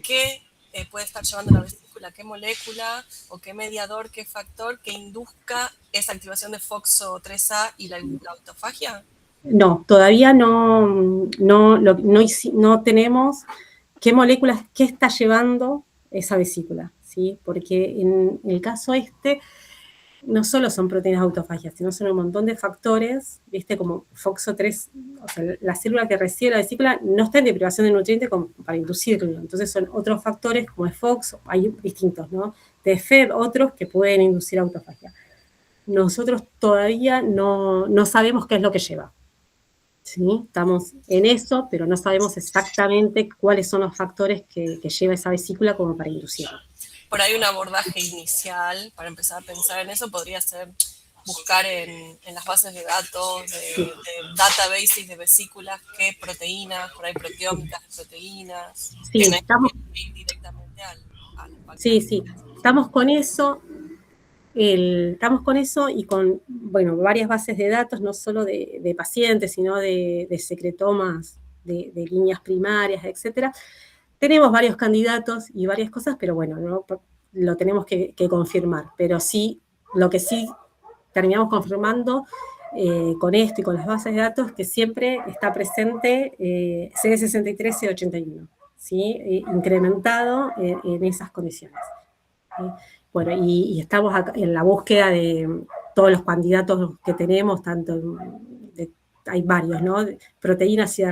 [SPEAKER 3] qué puede estar llevando la vesícula, qué molécula o qué mediador, qué factor que induzca esa activación de FOXO3A y la autofagia?
[SPEAKER 1] No, todavía no tenemos qué moléculas, qué está llevando esa vesícula, ¿sí? Porque en el caso no solo son proteínas autofagias, sino son un montón de factores, ¿viste? Como FOXO3, o sea, la célula que recibe la vesícula no está en deprivación de nutrientes para inducirlo, entonces son otros factores como el FOX, hay distintos, ¿no? TFEB, otros que pueden inducir autofagia. Nosotros todavía no sabemos qué es lo que lleva. ¿Sí? Estamos en eso, pero no sabemos exactamente cuáles son los factores que lleva esa vesícula como para inducirla.
[SPEAKER 3] Por ahí un abordaje inicial para empezar a pensar en eso podría ser buscar en las bases de datos, de databases de vesículas, qué proteínas, por ahí proteómicas de proteínas,
[SPEAKER 1] sí,
[SPEAKER 3] que no estamos directamente al
[SPEAKER 1] sí, estamos con eso. Estamos con eso y con, bueno, varias bases de datos, no solo de pacientes, sino de secretomas, de líneas primarias, etcétera. Tenemos varios candidatos y varias cosas, pero bueno, ¿no? Lo tenemos que confirmar. Pero sí, lo que sí terminamos confirmando con esto y con las bases de datos, que siempre está presente CD63, CD81, ¿sí? Incrementado en esas condiciones. ¿Sí? Bueno, y estamos acá en la búsqueda de todos los candidatos que tenemos, hay varios, ¿no? Proteínas y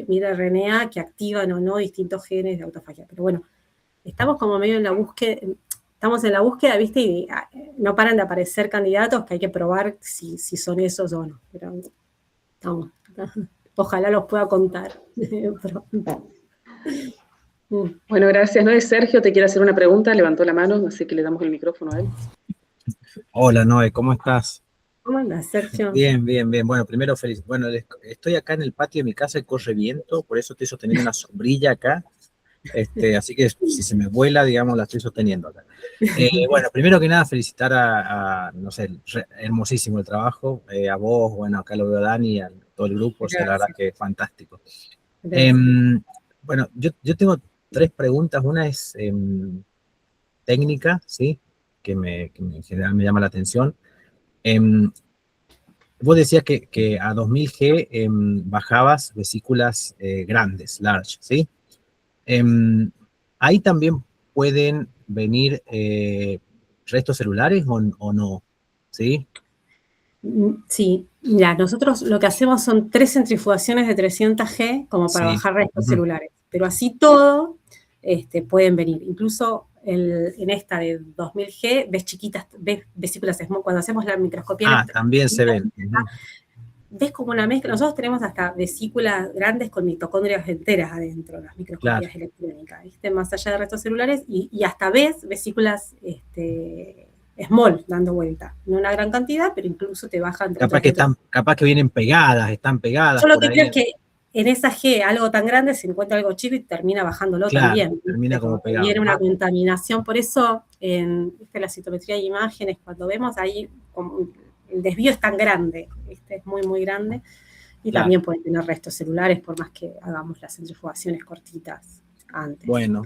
[SPEAKER 1] miRNA que activan o no distintos genes de autofagia. Pero bueno, estamos como medio en la búsqueda, ¿viste? Y no paran de aparecer candidatos que hay que probar si son esos o no. Pero vamos, ojalá los pueda contar pronto.
[SPEAKER 2] Bueno, gracias. ¿No? Sergio te quiere hacer una pregunta, levantó la mano, así que le damos el micrófono a él.
[SPEAKER 4] Hola, Noé, ¿cómo estás?
[SPEAKER 1] ¿Cómo andas, Sergio?
[SPEAKER 4] Bien. Bueno, primero feliz. Bueno, estoy acá en el patio de mi casa y corre viento, por eso estoy sosteniendo una sombrilla acá. Así que si se me vuela, digamos, la estoy sosteniendo acá. Bueno, primero que nada, felicitar no sé, hermosísimo el trabajo. A vos, bueno, acá lo veo a Dani y a todo el grupo, o sea, la verdad que es fantástico. Bueno, yo tengo 3 preguntas. Una es técnica, ¿sí? en general me llama la atención. Vos decías que a 2000 G bajabas vesículas grandes, large, ¿sí? ¿Ahí también pueden venir restos celulares o no? ¿Sí?
[SPEAKER 1] Sí, mira, nosotros lo que hacemos son 3 centrifugaciones de 300 G como para
[SPEAKER 4] Sí.
[SPEAKER 1] bajar restos celulares, pero así todo pueden venir. Incluso en esta de 2000 G ves chiquitas, ves vesículas small, cuando hacemos la microscopía.
[SPEAKER 4] También se ven.
[SPEAKER 1] Ves como una mezcla, nosotros tenemos hasta vesículas grandes con mitocondrias enteras adentro, las microscopías electrónicas, ¿viste? Más allá de restos celulares, y hasta ves vesículas small dando vuelta. No una gran cantidad, pero incluso te bajan.
[SPEAKER 4] Capaz que vienen pegadas, están pegadas.
[SPEAKER 1] Yo lo que creo es que en esa G, algo tan grande, se encuentra algo chico y termina bajándolo también.
[SPEAKER 4] Termina como pegado.
[SPEAKER 1] Viene una contaminación, por eso en la citometría de imágenes, cuando vemos ahí, como el desvío es tan grande, es muy, muy grande, y también pueden tener restos celulares, por más que hagamos las centrifugaciones cortitas antes.
[SPEAKER 4] Bueno,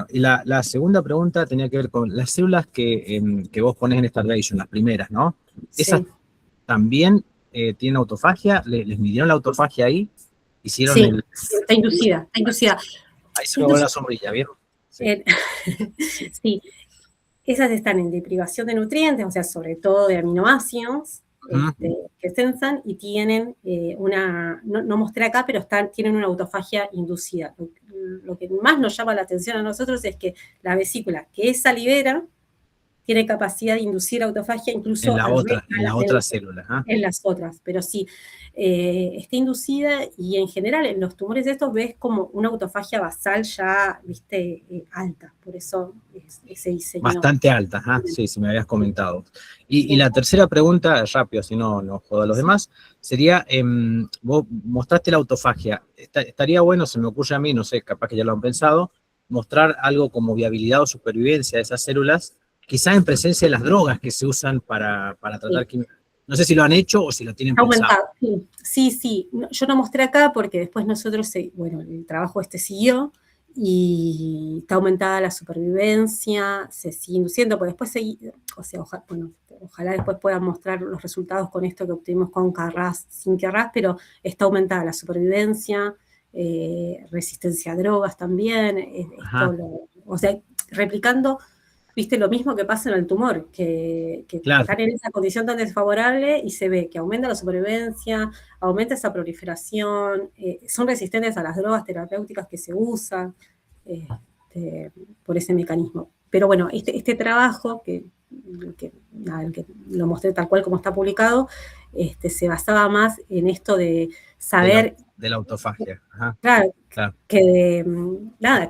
[SPEAKER 4] y la segunda pregunta tenía que ver con las células que vos ponés en Stardation, las primeras, ¿no?
[SPEAKER 1] Sí.
[SPEAKER 4] ¿Esas también tienen autofagia? ¿Les midieron la autofagia ahí? ¿Hicieron
[SPEAKER 1] sí, está inducida.
[SPEAKER 4] Ahí se me va la sombrilla, ¿vieron? Sí.
[SPEAKER 1] Sí. Esas están en deprivación de nutrientes, o sea, sobre todo de aminoácidos, que sensan y tienen no mostré acá, pero tienen una autofagia inducida. Lo que más nos llama la atención a nosotros es que la vesícula que esa libera tiene capacidad de inducir autofagia incluso
[SPEAKER 4] en la otra célula.
[SPEAKER 1] En las otras, pero sí, está inducida y en general en los tumores estos ves como una autofagia basal ya, viste, alta, por eso ese diseño.
[SPEAKER 4] Bastante alta, sí, me habías comentado. Y la tercera pregunta, rápido, si no jodo a los demás, sería, vos mostraste la autofagia, estaría bueno, se me ocurre a mí, no sé, capaz que ya lo han pensado, mostrar algo como viabilidad o supervivencia de esas células, quizás en presencia de las drogas que se usan para tratar químicos. No sé si lo han hecho o si lo tienen pensado.
[SPEAKER 1] Sí. Yo no mostré acá porque después nosotros, el trabajo siguió y está aumentada la supervivencia, se sigue induciendo, porque después ojalá después puedan mostrar los resultados con esto que obtuvimos con KRAS, sin KRAS, pero está aumentada la supervivencia, resistencia a drogas también, replicando. Viste lo mismo que pasa en el tumor, que están en esa condición tan desfavorable y se ve que aumenta la supervivencia, aumenta esa proliferación, son resistentes a las drogas terapéuticas que se usan por ese mecanismo. Pero bueno, este trabajo, que lo mostré tal cual como está publicado, se basaba más en esto de saber...
[SPEAKER 4] De la autofagia.
[SPEAKER 1] Claro. Que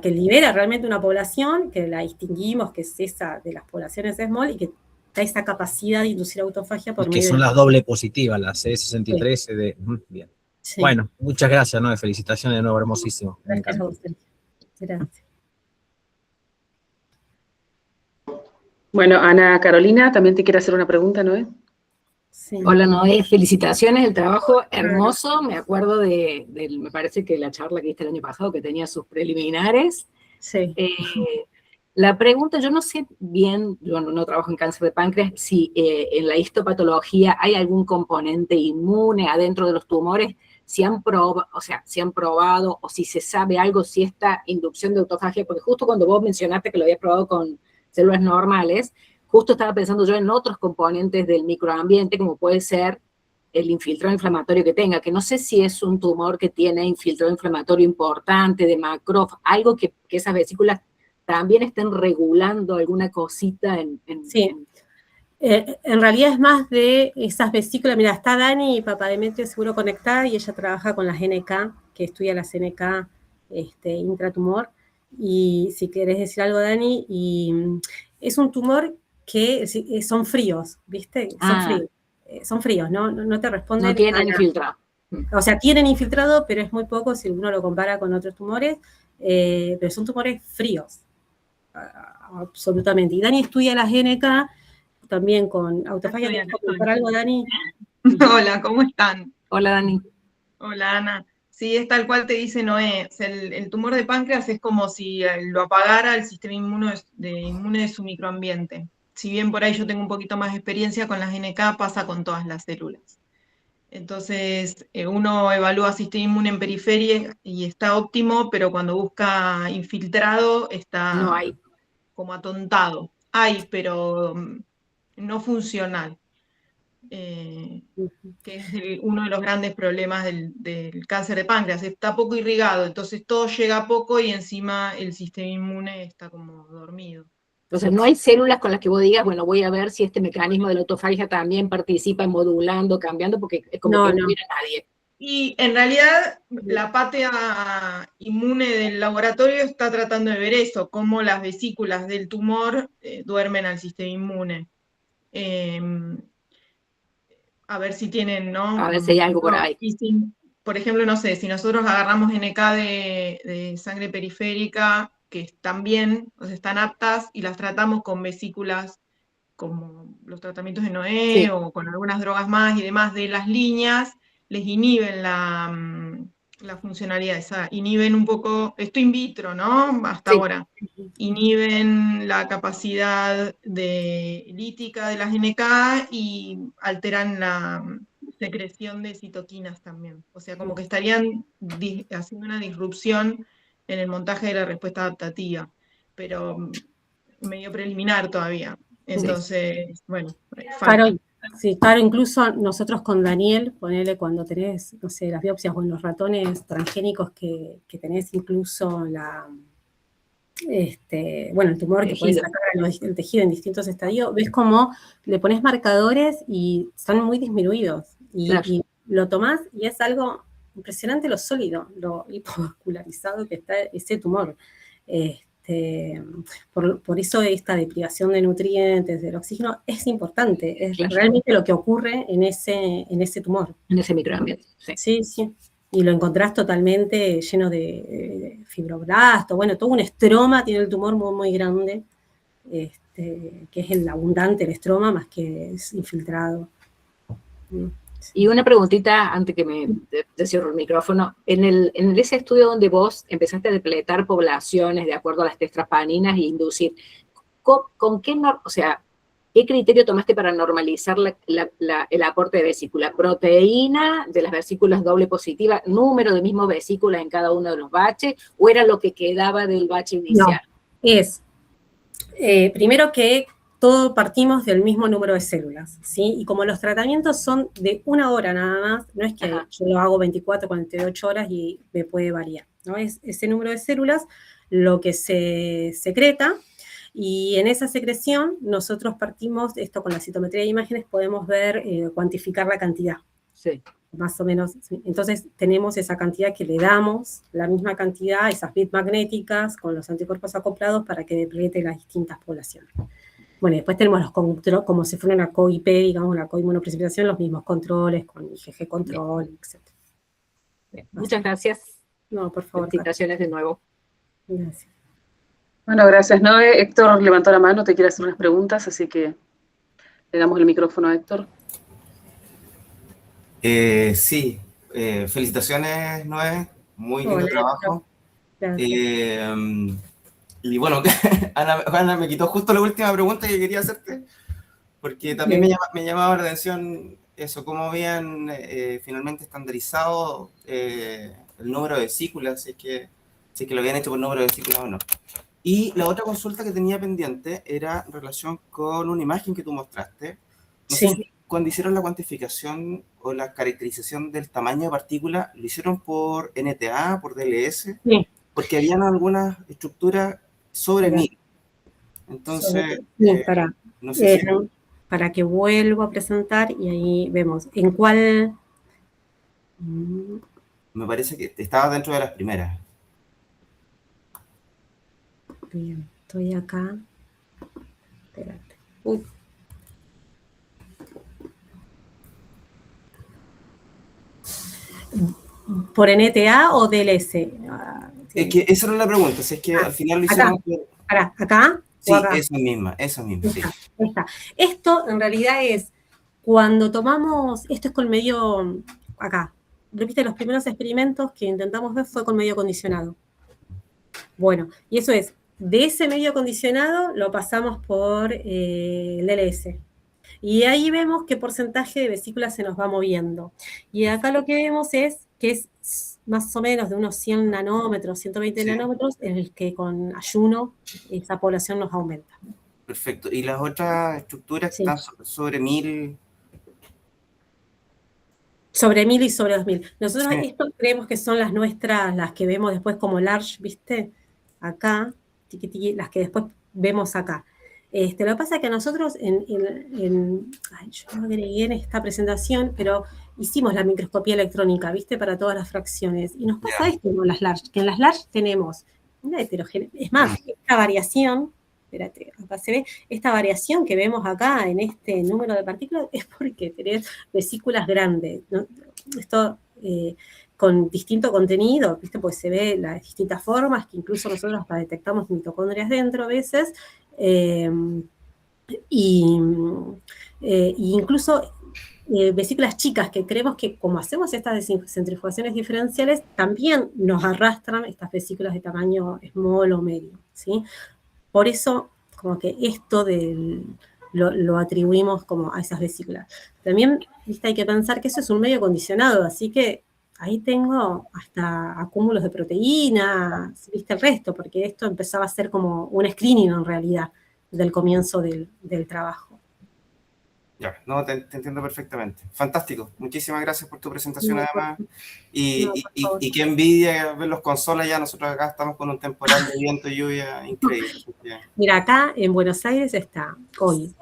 [SPEAKER 1] libera realmente una población, que la distinguimos, que es esa de las poblaciones small, y que da esa capacidad de inducir autofagia por medio
[SPEAKER 4] que son las doble positivas, las CD63, bien. Sí. Bueno, muchas gracias, Noé, felicitaciones de nuevo, hermosísimo.
[SPEAKER 1] Gracias a usted. Gracias.
[SPEAKER 2] Bueno, Ana Carolina, también te quiere hacer una pregunta, Noé.
[SPEAKER 5] Sí. Hola Noé, felicitaciones, el trabajo hermoso, me acuerdo me parece que la charla que diste el año pasado, que tenía sus preliminares.
[SPEAKER 1] Sí.
[SPEAKER 5] La pregunta, yo no sé bien, yo no trabajo en cáncer de páncreas, si en la histopatología hay algún componente inmune adentro de los tumores, si han probado o si se sabe algo, si esta inducción de autofagia, porque justo cuando vos mencionaste que lo habías probado con células normales, justo estaba pensando yo en otros componentes del microambiente, como puede ser el infiltrado inflamatorio que tenga, que no sé si es un tumor que tiene infiltrado inflamatorio importante, de macrófagos, algo que esas vesículas también estén regulando alguna cosita
[SPEAKER 1] Sí. En realidad es más de esas vesículas. Mira, está Dani Papademetrio seguro conectada y ella trabaja con las NK, que estudia las NK intratumor. Y si querés decir algo, Dani, es un tumor que son fríos, ¿viste? Son fríos, no te responden.
[SPEAKER 5] No tienen infiltrado.
[SPEAKER 1] O sea, tienen infiltrado, pero es muy poco si uno lo compara con otros tumores, pero son tumores fríos, absolutamente. Y Dani estudia las GNK también con autofagia. ¿Quieres comentar algo, Dani?
[SPEAKER 6] Hola, ¿cómo están?
[SPEAKER 5] Hola, Dani.
[SPEAKER 6] Hola, Ana. Sí, es tal cual te dice Noé. O sea, el tumor de páncreas es como si lo apagara el sistema inmune de su microambiente. Si bien por ahí yo tengo un poquito más de experiencia con las NK, pasa con todas las células. Entonces, uno evalúa sistema inmune en periferia y está óptimo, pero cuando busca infiltrado
[SPEAKER 5] No
[SPEAKER 6] está
[SPEAKER 5] hay.
[SPEAKER 6] como atontado. Hay, pero no funcional. Que es uno de los grandes problemas del cáncer de páncreas. Está poco irrigado, entonces todo llega poco y encima el sistema inmune está como dormido.
[SPEAKER 5] Entonces, no hay células con las que vos digas, bueno, voy a ver si este mecanismo de la autofagia también participa en modulando, cambiando, porque es como
[SPEAKER 1] No,
[SPEAKER 5] que no
[SPEAKER 1] no.
[SPEAKER 5] hubiera nadie.
[SPEAKER 6] Y en realidad la pátea inmune del laboratorio está tratando de ver eso, cómo las vesículas del tumor duermen al sistema inmune. A ver si tienen, ¿no?
[SPEAKER 5] A ver si hay algo por
[SPEAKER 6] No,
[SPEAKER 5] ahí.
[SPEAKER 6] y por ejemplo, no sé, si nosotros agarramos NK de sangre periférica, que están bien, o sea, están aptas, y las tratamos con vesículas como los tratamientos de Noé
[SPEAKER 5] Sí,
[SPEAKER 6] o con algunas drogas más y demás de las líneas, les inhiben la funcionalidad, inhiben un poco, esto in vitro, ¿no? Hasta
[SPEAKER 5] sí.
[SPEAKER 6] ahora. Inhiben la capacidad lítica de las NK y alteran la secreción de citoquinas también. O sea, como que estarían haciendo una disrupción en el montaje de la respuesta adaptativa, pero medio preliminar todavía. Entonces, bueno,
[SPEAKER 1] Claro,
[SPEAKER 6] falta.
[SPEAKER 1] sí, claro, incluso nosotros con Daniel, ponele cuando tenés, no sé, las biopsias o en los ratones transgénicos que tenés incluso bueno, el tumor que puedes
[SPEAKER 5] Tejido.
[SPEAKER 1] sacar el tejido en distintos estadios, ves como le pones marcadores y están muy disminuidos.
[SPEAKER 5] Claro.
[SPEAKER 1] Y lo tomás y es algo impresionante lo sólido, lo hipovascularizado que está ese tumor. Por eso esta deprivación de nutrientes, del oxígeno, es importante, es
[SPEAKER 5] Claro.
[SPEAKER 1] realmente lo que ocurre en ese tumor.
[SPEAKER 5] En ese microambiente, sí.
[SPEAKER 1] Sí, sí. Y lo encontrás totalmente lleno de fibroblasto, bueno, todo un estroma, tiene el tumor muy, muy grande, que es el abundante, el estroma, más que es infiltrado.
[SPEAKER 5] Y una preguntita antes que te cierro el micrófono. En ese estudio donde vos empezaste a depletar poblaciones de acuerdo a las tetrapaninas e inducir, ¿con qué, o sea, qué criterio tomaste para normalizar el aporte de vesícula? ¿Proteína de las vesículas doble positiva, número de mismas vesículas en cada uno de los baches, o era lo que quedaba del bache inicial?
[SPEAKER 1] No, es primero que todos partimos del mismo número de células, ¿sí? Y como los tratamientos son de 1 hora nada más, no es que yo lo hago 24, 48 horas y me puede variar, ¿no? Es ese número de células lo que se secreta, y en esa secreción nosotros partimos, esto con la citometría de imágenes podemos ver, cuantificar la cantidad.
[SPEAKER 5] Sí.
[SPEAKER 1] Más o menos, ¿sí? Entonces tenemos esa cantidad que le damos, la misma cantidad, esas bits magnéticas con los anticuerpos acoplados para que deplete las distintas poblaciones. Bueno, después tenemos los controles, como si fuera una COIP, digamos, la coinmunoprecipitación, los mismos controles con IgG control, etc.
[SPEAKER 5] Bien. Muchas gracias.
[SPEAKER 1] No, por favor.
[SPEAKER 5] Felicitaciones de nuevo.
[SPEAKER 1] Gracias.
[SPEAKER 2] Bueno, gracias, Noé. Héctor levantó la mano, te quiere hacer unas preguntas, así que le damos el micrófono a Héctor.
[SPEAKER 7] Sí, felicitaciones, Noé, muy lindo trabajo. Y bueno, Ana me quitó justo la última pregunta que quería hacerte, porque también me llamaba la atención eso, cómo habían finalmente estandarizado el número de vesículas, si es que lo habían hecho por número de vesículas o no. Y la otra consulta que tenía pendiente era en relación con una imagen que tú mostraste. No sé si cuando hicieron la cuantificación o la caracterización del tamaño de partícula, ¿lo hicieron por NTA, por DLS?
[SPEAKER 1] Sí.
[SPEAKER 7] Porque habían algunas estructuras sobre 1000. Entonces, no sé si...
[SPEAKER 1] Para que vuelvo a presentar y ahí vemos en cuál...
[SPEAKER 7] Me parece que estaba dentro de las primeras.
[SPEAKER 1] Bien, estoy acá. Espérate. ¿Por NTA o DLS?
[SPEAKER 7] Es que esa era la pregunta, si es que al final lo hicieron...
[SPEAKER 1] ¿Acá?
[SPEAKER 7] Sí, esa misma, sí.
[SPEAKER 1] Esta. Esto en realidad es cuando tomamos, esto es con medio acá, viste, los primeros experimentos que intentamos ver fue con medio acondicionado. Bueno, y eso es, de ese medio acondicionado lo pasamos por el DLS. Y ahí vemos qué porcentaje de vesículas se nos va moviendo. Y acá lo que vemos es que es más o menos de unos 100 nanómetros, 120 nanómetros, en el que con ayuno esa población nos aumenta.
[SPEAKER 7] Perfecto. ¿Y las otras estructuras que están sobre 1000?
[SPEAKER 1] Sobre 1000 y sobre 2000. Nosotros esto creemos que son las nuestras, las que vemos después como large, ¿viste? Acá, las que después vemos acá. Lo que pasa es que nosotros yo no agregué en esta presentación, pero hicimos la microscopía electrónica, ¿viste? Para todas las fracciones. Y nos pasa esto con las large, que en las large tenemos una heterogeneidad. Es más, esta variación, espérate, acá se ve, esta variación que vemos acá en este número de partículas es porque tenés vesículas grandes, ¿no? Esto con distinto contenido, ¿viste? Pues se ve las distintas formas, que incluso nosotros hasta detectamos mitocondrias dentro a veces, y incluso vesículas chicas que creemos que como hacemos estas centrifugaciones diferenciales, también nos arrastran estas vesículas de tamaño small o medio, ¿sí? Por eso, como que esto lo atribuimos como a esas vesículas. También, ¿viste? Hay que pensar que eso es un medio acondicionado, así que ahí tengo hasta acúmulos de proteínas, ¿viste? El resto, porque esto empezaba a ser como un screening en realidad del comienzo del trabajo.
[SPEAKER 7] Ya, no, te entiendo perfectamente. Fantástico. Muchísimas gracias por tu presentación, además. Y qué envidia ver los consolas ya. Nosotros acá estamos con un temporal de viento y lluvia increíble.
[SPEAKER 1] Mira, acá en Buenos Aires está hoy.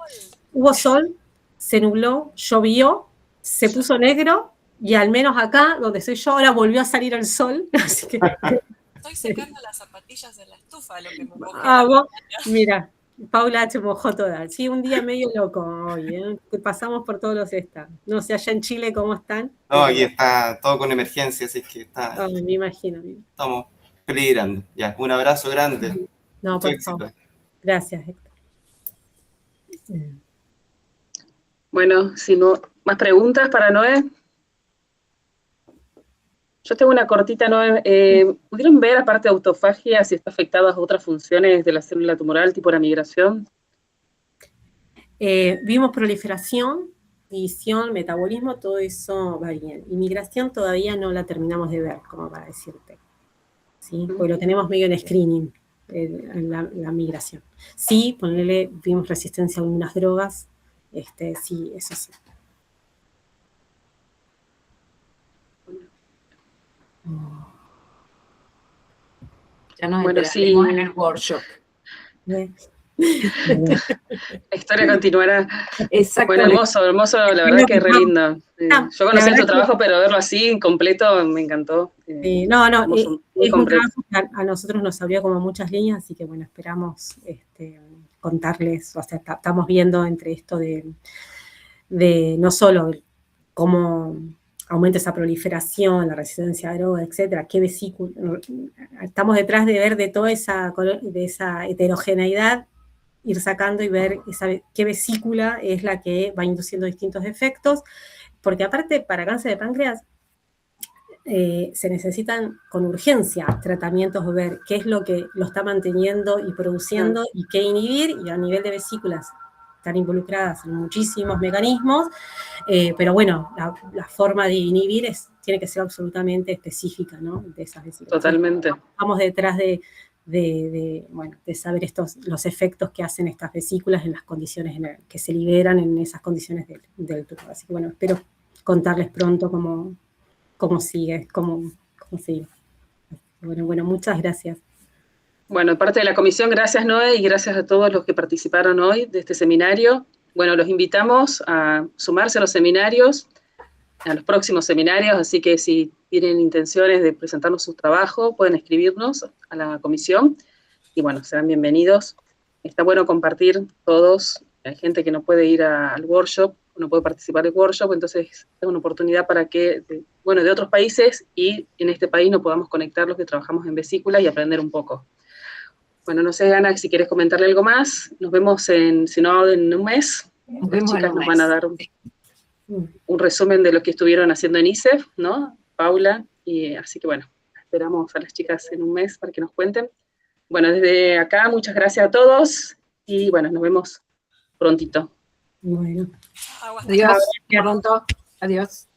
[SPEAKER 1] Hubo sol, se nubló, llovió, se puso negro, y al menos acá, donde soy yo, ahora volvió a salir el sol. Así que...
[SPEAKER 3] Estoy secando las zapatillas de la estufa, lo que me mojé.
[SPEAKER 1] Vos, mira, Paula se mojó toda. Sí, un día medio loco hoy, ¿eh? Pasamos por todos los estados. No sé, allá en Chile, ¿cómo están?
[SPEAKER 7] No, aquí está todo con emergencia, así que está...
[SPEAKER 1] me imagino.
[SPEAKER 7] Estamos peligrando. Ya, un abrazo grande.
[SPEAKER 1] No, por favor. Gracias, Héctor.
[SPEAKER 2] Bueno, si no, ¿más preguntas para Noé? Yo tengo una cortita, Noé. ¿Pudieron ver, aparte de autofagia, si está afectada a otras funciones de la célula tumoral, tipo la migración?
[SPEAKER 1] Vimos proliferación, división, metabolismo, todo eso va bien. Y migración todavía no la terminamos de ver, como para decirte. ¿Sí? Porque lo tenemos medio en screening, la migración. Sí, vimos resistencia a algunas drogas, sí, eso sí.
[SPEAKER 5] Ya nos
[SPEAKER 2] bueno,
[SPEAKER 5] enteraremos en el workshop.
[SPEAKER 2] La historia continuará.
[SPEAKER 5] Exactamente.
[SPEAKER 2] Bueno, hermoso, la verdad que es re lindo. Yo conocí tu trabajo, pero verlo así, completo, me encantó.
[SPEAKER 1] No, hermoso, es un trabajo que a nosotros nos abrió como muchas líneas, así que bueno, esperamos contarles, o sea, estamos viendo entre esto de no solo cómo aumenta esa proliferación, la resistencia a droga, etcétera, qué vesícula, estamos detrás de ver de toda esa heterogeneidad, ir sacando y ver qué vesícula es la que va induciendo distintos efectos, porque aparte para cáncer de páncreas se necesitan con urgencia tratamientos de ver qué es lo que lo está manteniendo y produciendo y qué inhibir, y a nivel de vesículas están involucradas en muchísimos mecanismos, pero bueno, la forma de inhibir tiene que ser absolutamente específica, ¿no? De esas vesículas.
[SPEAKER 2] Totalmente.
[SPEAKER 1] Vamos detrás de saber los efectos que hacen estas vesículas en las condiciones que se liberan en esas condiciones del tumor. Así que bueno, espero contarles pronto cómo sigue, cómo sigue. Bueno, muchas gracias.
[SPEAKER 2] Bueno, parte de la comisión, gracias Noé, y gracias a todos los que participaron hoy de este seminario. Bueno, los invitamos a sumarse a los seminarios, a los próximos seminarios, así que si tienen intenciones de presentarnos su trabajo, pueden escribirnos a la comisión, y bueno, serán bienvenidos. Está bueno compartir todos, hay gente que no puede ir al workshop, no puede participar del workshop, entonces es una oportunidad para que, de otros países, y en este país nos podamos conectar los que trabajamos en vesícula y aprender un poco. Bueno, no sé, Ana, si quieres comentarle algo más. Nos vemos en un mes. Las chicas nos van a dar un resumen de lo que estuvieron haciendo en ISEF, ¿no? Paula, y así que bueno, esperamos a las chicas en un mes para que nos cuenten. Bueno, desde acá, muchas gracias a todos, y bueno, nos vemos prontito.
[SPEAKER 1] Bueno.
[SPEAKER 3] Aguas.
[SPEAKER 5] Adiós, hasta pronto. Adiós.